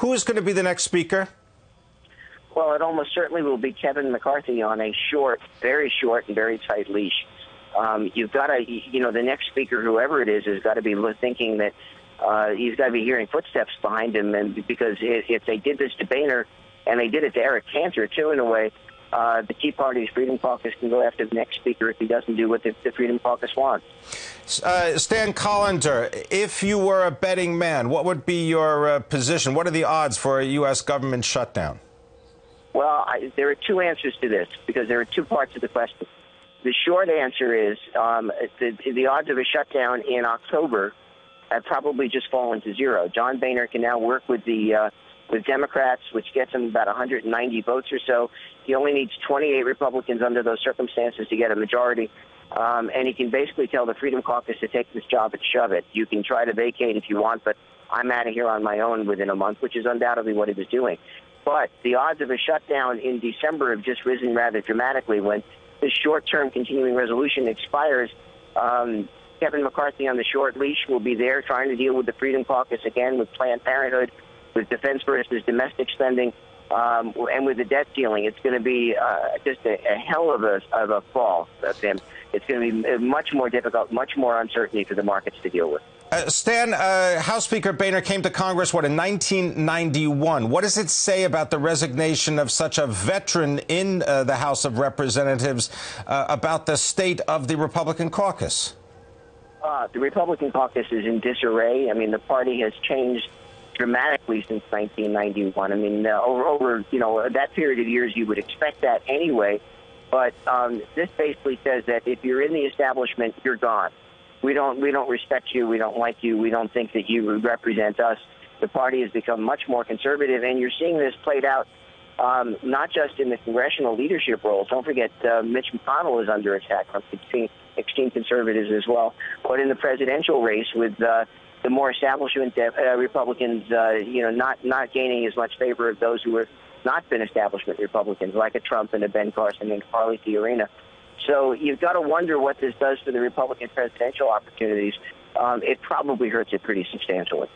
Who is going to be the next speaker? Well, it almost certainly will be Kevin McCarthy on a very short and very tight leash. You've got to, the next speaker, whoever it is, has got to be thinking that he's got to be hearing footsteps behind him. And because if they did this to Boehner, and they did it to Eric Cantor, too, in a way, the Tea Party's Freedom Caucus can go after the next speaker if he doesn't do what the Freedom Caucus wants. Stan Collender, if you were a betting man, what would be your position? What are the odds for a U.S. government shutdown? Well, there are two answers to this, because there are two parts of the question. The short answer is the odds of a shutdown in October have probably just fallen to zero. John Boehner can now work with with Democrats, which gets him about 190 votes or so. He only needs 28 Republicans under those circumstances to get a majority. And he can basically tell the Freedom Caucus to take this job and shove it. You can try to vacate if you want, but I'm out of here on my own within a month, which is undoubtedly what he was doing. But the odds of a shutdown in December have just risen rather dramatically when this short-term continuing resolution expires. Kevin McCarthy on the short leash will be there trying to deal with the Freedom Caucus again, with Planned Parenthood, with defense versus domestic spending, and with the debt ceiling. It's going to be just a hell of a fall, Tim. It's going to be much more difficult, much more uncertainty for the markets to deal with. Stan, House Speaker Boehner came to Congress, in 1991. What does it say about the resignation of such a veteran in the House of Representatives about the state of the Republican caucus? The Republican caucus is in disarray. I mean, the party has changed dramatically since 1991. I mean, over that period of years, you would expect that anyway. But this basically says that if you're in the establishment, you're gone. We don't respect you. We don't like you. We don't think that you represent us. The party has become much more conservative, and you're seeing this played out not just in the congressional leadership roles. Don't forget, Mitch McConnell is under attack from extreme conservatives as well. But in the presidential race, with the more establishment Republicans, not gaining as much favor of those who have not been establishment Republicans, like a Trump and a Ben Carson and Carly Fiorina. So you've got to wonder what this does for the Republican presidential opportunities. It probably hurts it pretty substantially.